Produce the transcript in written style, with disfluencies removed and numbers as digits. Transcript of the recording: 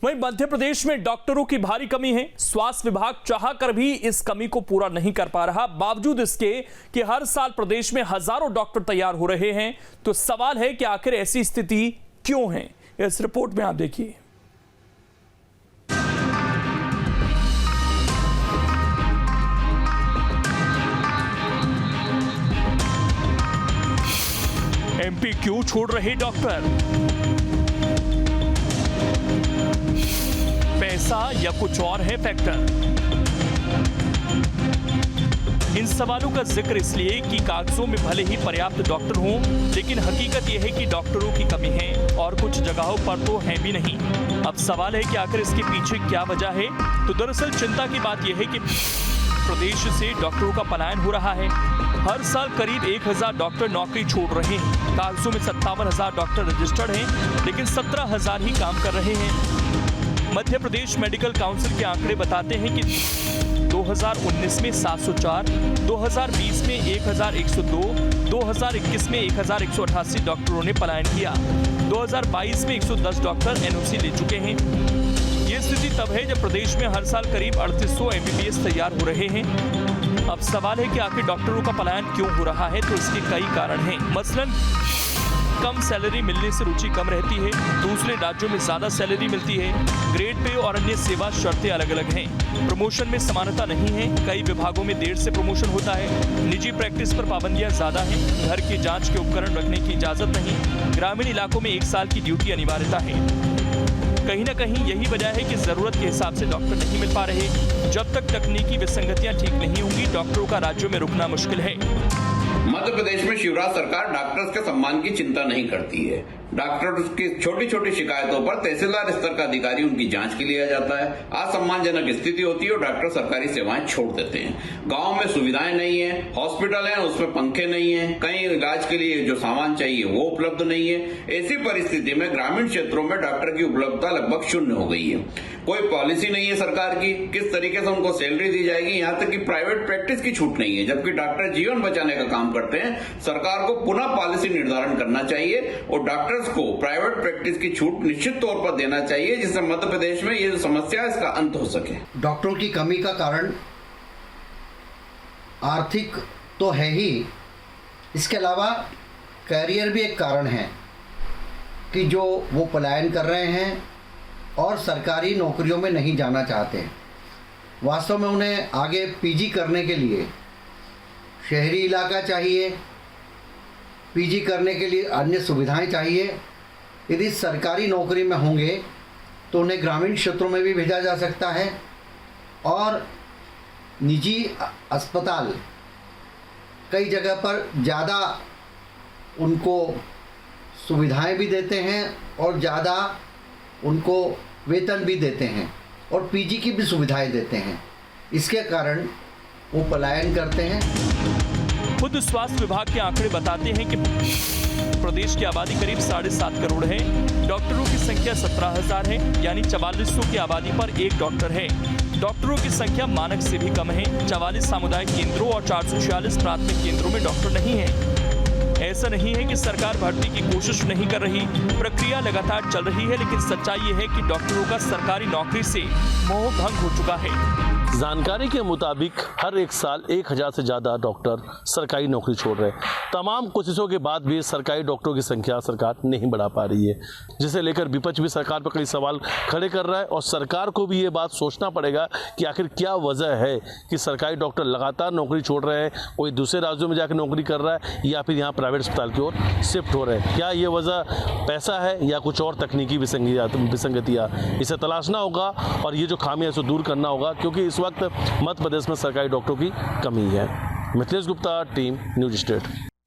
वहीं मध्य प्रदेश में डॉक्टरों की भारी कमी है। स्वास्थ्य विभाग चाहकर भी इस कमी को पूरा नहीं कर पा रहा, बावजूद इसके कि हर साल प्रदेश में हजारों डॉक्टर तैयार हो रहे हैं। तो सवाल है कि आखिर ऐसी स्थिति क्यों है। इस रिपोर्ट में आप देखिए। एमपी क्यों छोड़ रहे डॉक्टर? पैसा या कुछ और है फैक्टर? इन सवालों का जिक्र इसलिए कि कागजों में भले ही पर्याप्त डॉक्टर हों, लेकिन हकीकत यह है कि डॉक्टरों की कमी है और कुछ जगहों पर तो है भी नहीं। अब सवाल है कि आखिर इसके पीछे क्या वजह है। तो दरअसल चिंता की बात यह है कि प्रदेश से डॉक्टरों का पलायन हो रहा है। हर साल करीब 1000 डॉक्टर नौकरी छोड़ रहे हैं। कागजों में 57,000 डॉक्टर रजिस्टर्ड हैं, लेकिन 17,000 ही काम कर रहे हैं। मध्य प्रदेश मेडिकल काउंसिल के आंकड़े बताते हैं कि 2019 में 704, 2020 में 1102, 2021 में 1188 डॉक्टरों ने पलायन किया। 2022 में 110 डॉक्टर एनओसी ले चुके हैं। ये स्थिति तब है जब प्रदेश में हर साल करीब 3800 एमबीबीएस तैयार हो रहे हैं। अब सवाल है कि आखिर डॉक्टरों का पलायन क्यों हो रहा है। तो इसके कई कारण हैं। मसलन कम सैलरी मिलने से रुचि कम रहती है, दूसरे राज्यों में ज्यादा सैलरी मिलती है, ग्रेड पे और अन्य सेवा शर्तें अलग अलग हैं, प्रमोशन में समानता नहीं है, कई विभागों में देर से प्रमोशन होता है, निजी प्रैक्टिस पर पाबंदियां ज्यादा हैं, घर की जांच के उपकरण रखने की इजाजत नहीं, ग्रामीण इलाकों में 1 साल की ड्यूटी अनिवार्यता है। कहीं ना कहीं यही वजह है कि जरूरत के हिसाब से डॉक्टर नहीं मिल पा रहे। जब तक तकनीकी विसंगतियां ठीक नहीं होंगी, डॉक्टरों का राज्यों में रुकना मुश्किल है। मध्य प्रदेश में शिवराज सरकार डॉक्टर्स के सम्मान की चिंता नहीं करती है। डॉक्टर्स की छोटी छोटी शिकायतों पर तहसीलदार स्तर का अधिकारी उनकी जांच के लिए आ जाता है। असम्मानजनक स्थिति होती है और डॉक्टर सरकारी सेवाएं छोड़ देते हैं। गांव में सुविधाएं नहीं है, हॉस्पिटल है उसमें पंखे नहीं है, कहीं इलाज के लिए जो सामान चाहिए वो उपलब्ध नहीं है। ऐसी परिस्थिति में ग्रामीण क्षेत्रों में डॉक्टर की उपलब्धता लगभग शून्य हो गई है। कोई पॉलिसी नहीं है सरकार की, किस तरीके से उनको सैलरी दी जाएगी, यहाँ तक कि प्राइवेट प्रैक्टिस की छूट नहीं है। जबकि डॉक्टर जीवन बचाने का काम करते हैं। सरकार को पुनः पॉलिसी निर्धारण करना चाहिए और डॉक्टर्स को प्राइवेट प्रैक्टिस की छूट निश्चित तौर पर देना चाहिए, जिससे मध्य प्रदेश में ये जो समस्या है इसका अंत हो सके। डॉक्टरों की कमी का कारण आर्थिक तो है ही, इसके अलावा कैरियर भी एक कारण है कि जो वो पलायन कर रहे हैं और सरकारी नौकरियों में नहीं जाना चाहते हैं। वास्तव में उन्हें आगे पीजी करने के लिए शहरी इलाका चाहिए, पीजी करने के लिए अन्य सुविधाएं चाहिए। यदि सरकारी नौकरी में होंगे तो उन्हें ग्रामीण क्षेत्रों में भी भेजा जा सकता है और निजी अस्पताल कई जगह पर ज़्यादा उनको सुविधाएं भी देते हैं और ज़्यादा उनको वेतन भी देते हैं और पीजी की भी सुविधाएं देते हैं। इसके कारण वो पलायन करते हैं। खुद स्वास्थ्य विभाग के आंकड़े बताते हैं कि प्रदेश की आबादी करीब 7.5 करोड़ है। डॉक्टरों की संख्या 17,000 है, यानी 4400 की आबादी पर 1 डॉक्टर है। डॉक्टरों की संख्या मानक से भी कम है। 44 सामुदायिक केंद्रों और 446 प्राथमिक केंद्रों में डॉक्टर नहीं है। ऐसा नहीं है कि सरकार भर्ती की कोशिश नहीं कर रही, प्रक्रिया लगातार चल रही है, लेकिन सच्चाई ये है कि डॉक्टरों का सरकारी नौकरी से मोह भंग हो चुका है। जानकारी के मुताबिक हर एक साल 1000 से ज़्यादा डॉक्टर सरकारी नौकरी छोड़ रहे हैं। तमाम कोशिशों के बाद भी सरकारी डॉक्टरों की संख्या सरकार नहीं बढ़ा पा रही है, जिसे लेकर विपक्ष भी सरकार पर कई सवाल खड़े कर रहा है और सरकार को भी ये बात सोचना पड़ेगा कि आखिर क्या वजह है कि सरकारी डॉक्टर लगातार नौकरी छोड़ रहे हैं, कोई दूसरे राज्यों में जाकर नौकरी कर रहा है या फिर यहाँ प्राइवेट अस्पताल की ओर शिफ्ट हो रहे हैं। क्या ये वजह पैसा है या कुछ और तकनीकी विसंगतियाँ, इसे तलाशना होगा और ये जो खामियां इसे दूर करना होगा, क्योंकि इस वक्त मध्य प्रदेश में सरकारी डॉक्टरों की कमी है। Mithilesh Gupta, team news state.